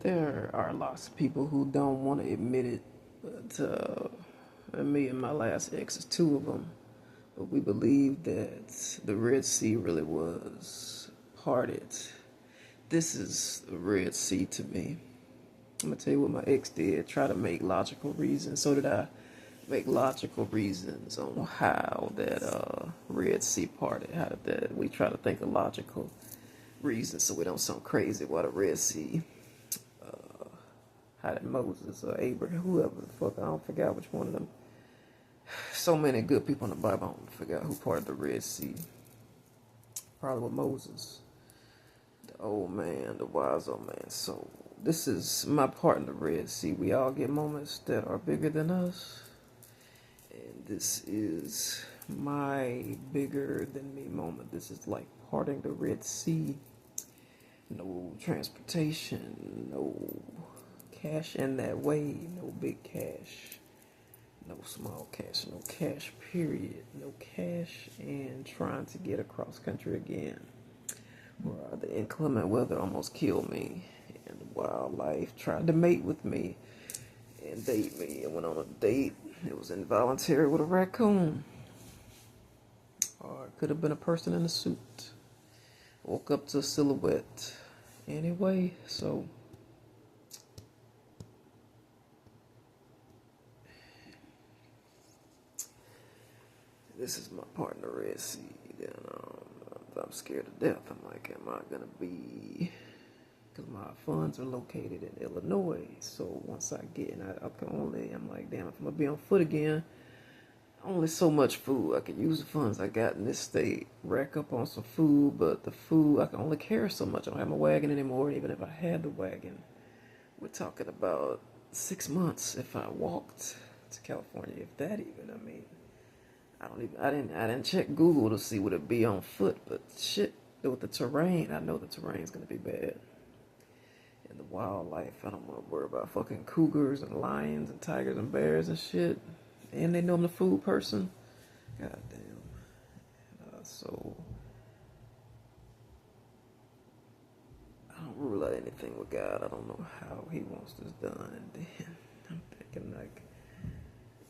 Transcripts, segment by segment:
There are lots of people who don't want to admit it, but me and my last ex is two of them. But we believe that the Red Sea really was parted. This is the Red Sea to me. I'm gonna tell you what my ex did. Try to make logical reasons. So did I. Make logical reasons on how that Red Sea parted. How did that? We try to think of logical reasons so we don't sound crazy. Why the Red Sea? How did Moses or Abraham, whoever the fuck, I don't forget which one of them. So many good people in the Bible, I don't forget who parted the Red Sea. Probably with Moses, the old man, the wise old man. So this is my part in the Red Sea. We all get moments that are bigger than us. And this is my bigger than me moment. This is like parting the Red Sea. No transportation, no cash in that way, no big cash, no small cash, no cash period, no cash, and trying to get across country again. Where the inclement weather almost killed me, and the wildlife tried to mate with me and date me, and went on a date. It was involuntary with a raccoon. Or it could have been a person in a suit. Woke up to a silhouette. Anyway, so this is my partner, Red Sea. Then I'm scared to death. I'm like, am I gonna be? Because my funds are located in Illinois. So once I get, and I can only, I'm like, damn, if I'm gonna be on foot again, only so much food. I can use the funds I got in this state, rack up on some food, but the food, I can only carry so much. I don't have my wagon anymore. Even if I had the wagon, we're talking about 6 months if I walked to California, if that even. I mean, I didn't check Google to see what it'd be on foot, but shit, with the terrain, I know the terrain's gonna be bad. And the wildlife, I don't want to worry about fucking cougars and lions and tigers and bears and shit. And they know I'm the food person. God damn. So I don't rule out anything with God. I don't know how He wants this done. And then I'm thinking like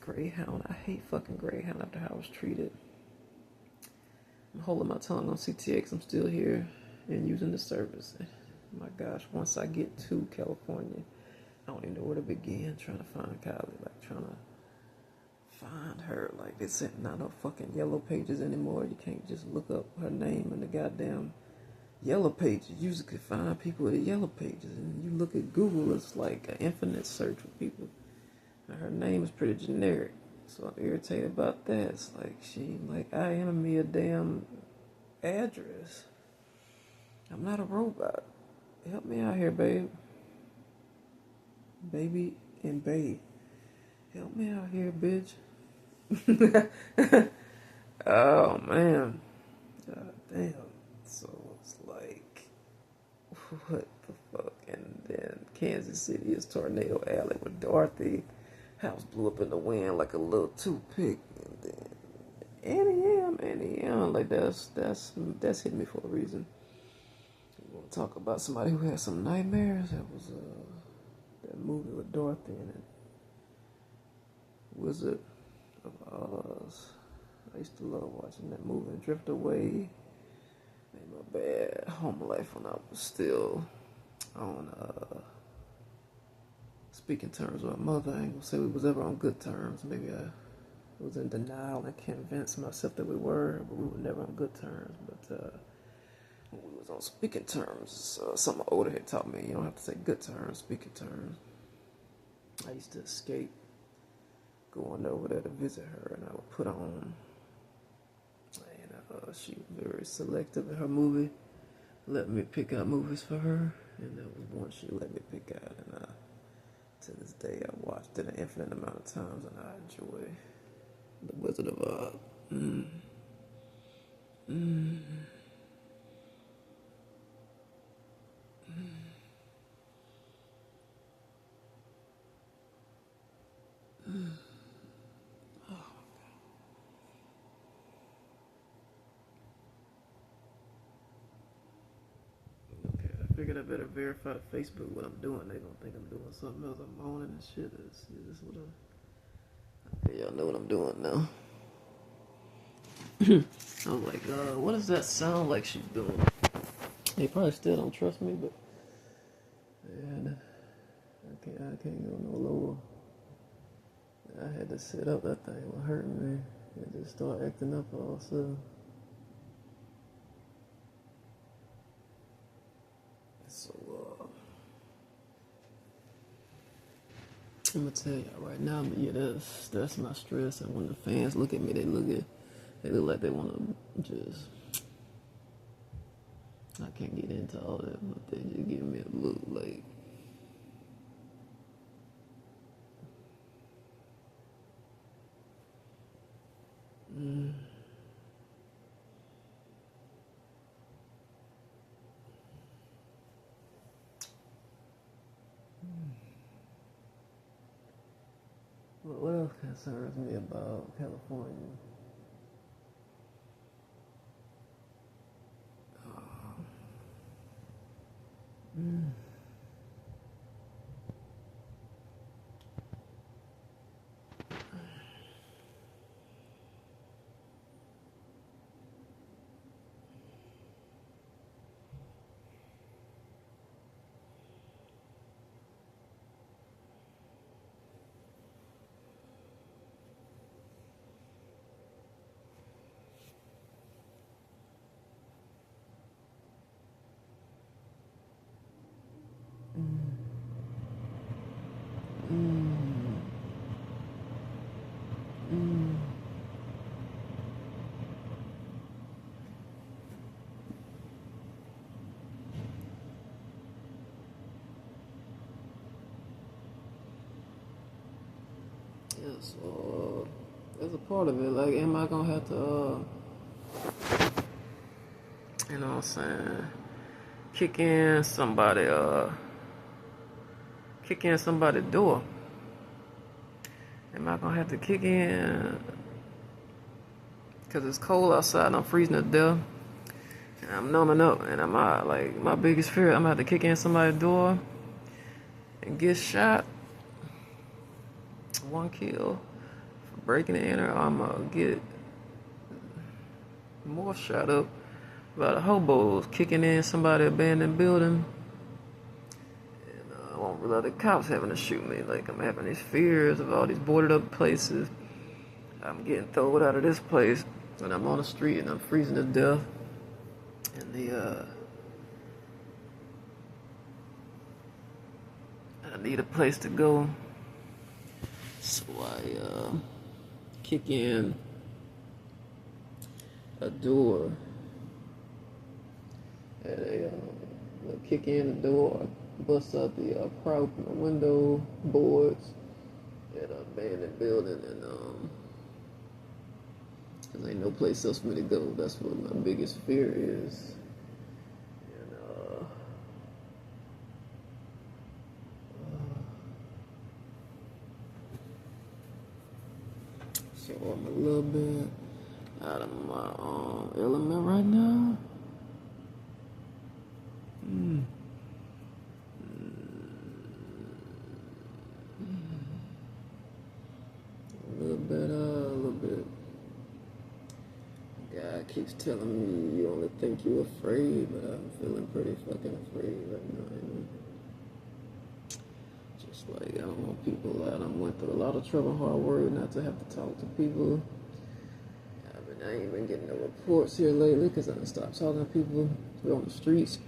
Greyhound. I hate fucking Greyhound after how I was treated. I'm holding my tongue on CTX. I'm still here and using the service. My gosh, once I get to California, I don't even know where to begin trying to find Kylie. Like trying to find her. Like it's not no fucking yellow pages anymore. You can't just look up her name in the goddamn yellow pages. You usually could find people with the yellow pages, and you look at Google, it's like an infinite search for people. And her name is pretty generic, so I'm irritated about that. It's like she like I am me a damn address. I'm not a robot. Help me out here, babe. Baby and babe. Help me out here, bitch. Oh man. God damn. So it's like, what the fuck? And then Kansas City is Tornado Alley with Dorothy. House blew up in the wind like a little toothpick. And then Annie M. Like that's hit me for a reason. You want to talk about somebody who had some nightmares? That was that movie with Dorothy in it. Wizard of Oz. I used to love watching that movie. Drift Away. Made my bad home life when I was still on speaking terms with my mother. I ain't gonna say we was ever on good terms. Maybe I was in denial and convinced myself that we were, but we were never on good terms. But when we was on speaking terms, something older had taught me you don't have to say good terms, speaking terms. I used to escape going over there to visit her, and I would put on. And she was very selective in her movie. Let me pick out movies for her, and that was one she let me pick out. And to this day, I watched it an infinite amount of times, and I enjoy The Wizard of Oz. Mm. Mm. Okay, I figured figured I better verify Facebook what I'm doing. They gonna think I'm doing something else. I'm moaning and shit. This what okay, y'all know what I'm doing now. I was like, what does that sound like she's doing? They probably still don't trust me, but man, I can't go no lower. I had to sit up. That thing was hurting me. It just started acting up all of a sudden. So, I'm gonna tell y'all right now, yeah, that's my stress. And when the fans look at me, they look like they wanna just. I can't get into all that, but they just give me a look like. What else concerns me about California? Yeah, so there's a part of it. Like, am I gonna have to, you know what I'm saying, kick in somebody's door? Am I gonna have to kick in because it's cold outside and I'm freezing to death and I'm numbing up and I'm like my biggest fear, I'm gonna have to kick in somebody's door and get shot, 1 kill for breaking in, or I'm gonna get more shot up by the hobos kicking in somebody's abandoned building. I won't allow the cops having to shoot me. Like, I'm having these fears of all these boarded up places. I'm getting thrown out of this place when I'm on the street and I'm freezing to death. And I need a place to go. So I kick in a door at kick in the door, bust out the prop and the window boards at an abandoned building, and cause ain't no place else for me to go. That's what my biggest fear is. And so I'm a little bit out of my element right now. A little bit. God keeps telling me you only think you're afraid, but I'm feeling pretty fucking afraid right now, you know? Just like, I don't want people out. I went through a lot of trouble, hard work, not to have to talk to people. I ain't been getting no reports here lately because I done stopped talking to people who are on the streets.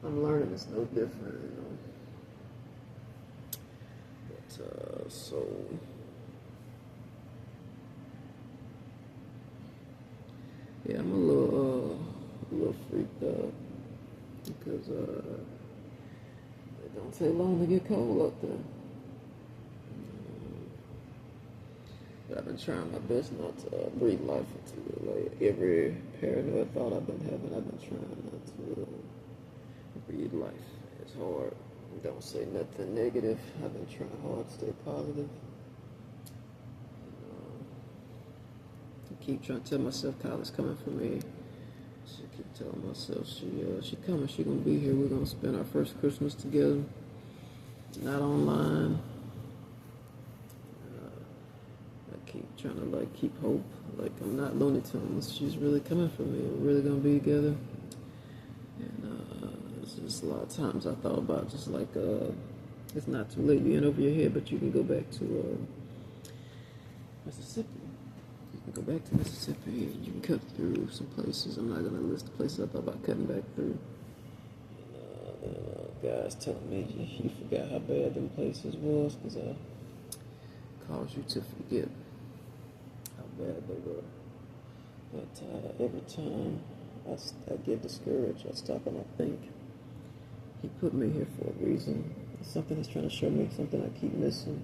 I'm learning it's no different, you know. But, so... yeah, I'm a little freaked out because it don't take long to get cold up there. But I've been trying my best not to breathe life into it. Like, every paranoid thought I've been having, I've been trying not to breathe life. It's hard. Don't say nothing negative. I've been trying hard to stay positive. Keep trying to tell myself college coming for me. Should keep telling myself she coming, she gonna be here. We're gonna spend our first Christmas together, not online. I keep trying to like keep hope. Like I'm not Looney Tunes. She's really coming for me. We're really gonna be together. And it's just a lot of times I thought about just like it's not too late. You ain't over your head, but you can go back to Mississippi. You can go back to Mississippi and you can cut through some places. I'm not gonna list the places I thought about cutting back through. Guys telling me you forgot how bad them places was because I caused you to forget how bad they were. But every time I get discouraged, I stop and I think he put me here for a reason. Something he's trying to show me, something I keep missing.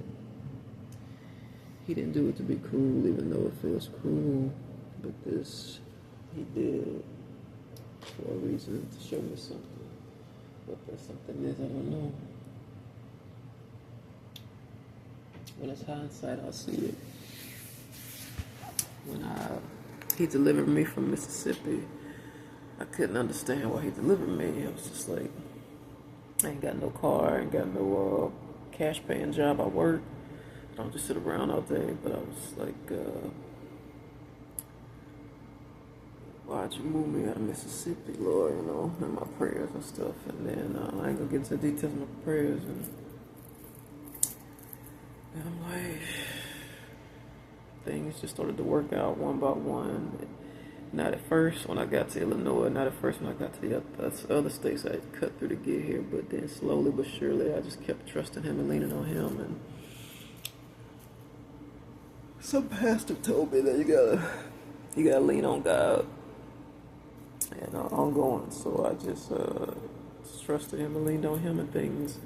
He didn't do it to be cruel, even though it feels cruel. But this, he did for a reason, to show me something. What that something is, I don't know. When it's hindsight, I'll see it. When he delivered me from Mississippi, I couldn't understand why he delivered me. I was just like, I ain't got no car, I ain't got no cash paying job. I work. I don't just sit around all day. But I was like, why'd you move me out of Mississippi, Lord? You know, and my prayers and stuff. And then I ain't gonna get into the details of my prayers. And I'm like, things just started to work out one by one. Not at first when I got to Illinois, not at first when I got to the other states I had cut through to get here, but then slowly but surely I just kept trusting him and leaning on him. And some pastor told me that you gotta lean on God, and ongoing. So I just trusted him and leaned on him, and things.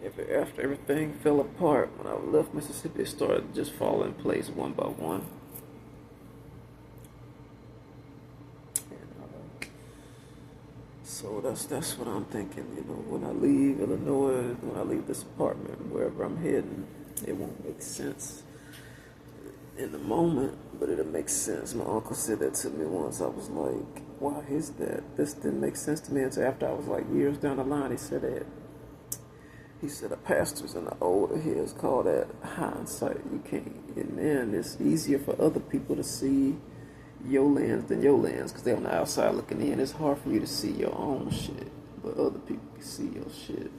After everything fell apart, when I left Mississippi, it started to just fall in place one by one. So that's what I'm thinking, you know, when I leave Illinois, when I leave this apartment, wherever I'm heading, it won't make sense in the moment, but it'll make sense. My uncle said that to me once. I was like, why is that? This didn't make sense to me until after I was like years down the line. He said the pastors in the older years call that hindsight. You can't, and then it's easier for other people to see your lens than your lens, because they're on the outside looking in. It's hard for you to see your own shit, but other people can see your shit.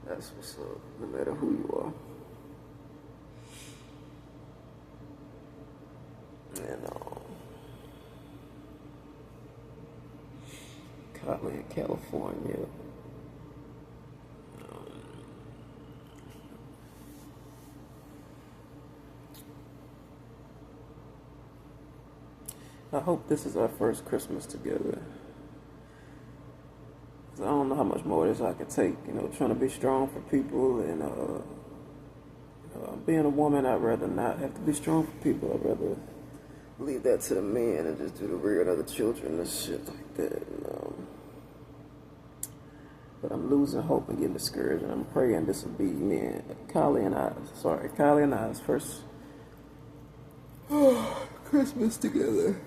That's what's up, no matter who you are. And Cali in California. I hope this is our first Christmas together. I don't know how much more of this I can take, you know, trying to be strong for people, and being a woman, I'd rather not have to be strong for people. I'd rather leave that to the men and just do the rearing of the children and shit like that. And, but I'm losing hope and getting discouraged, and I'm praying this will be Kylie and I's first Christmas together.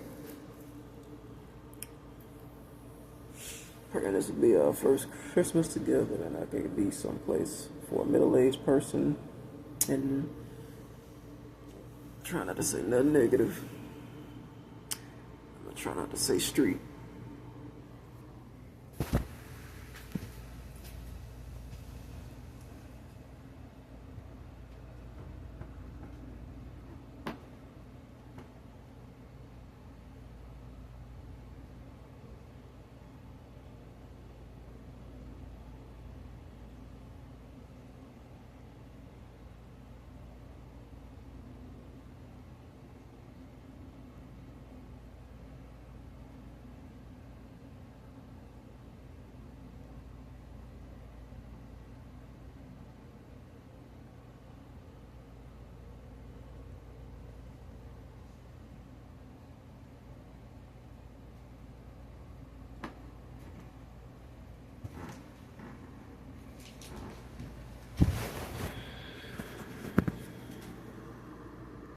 Praying this will be our first Christmas together, and I can be someplace for a middle-aged person, and try not to say nothing negative. I'm trying not to say street.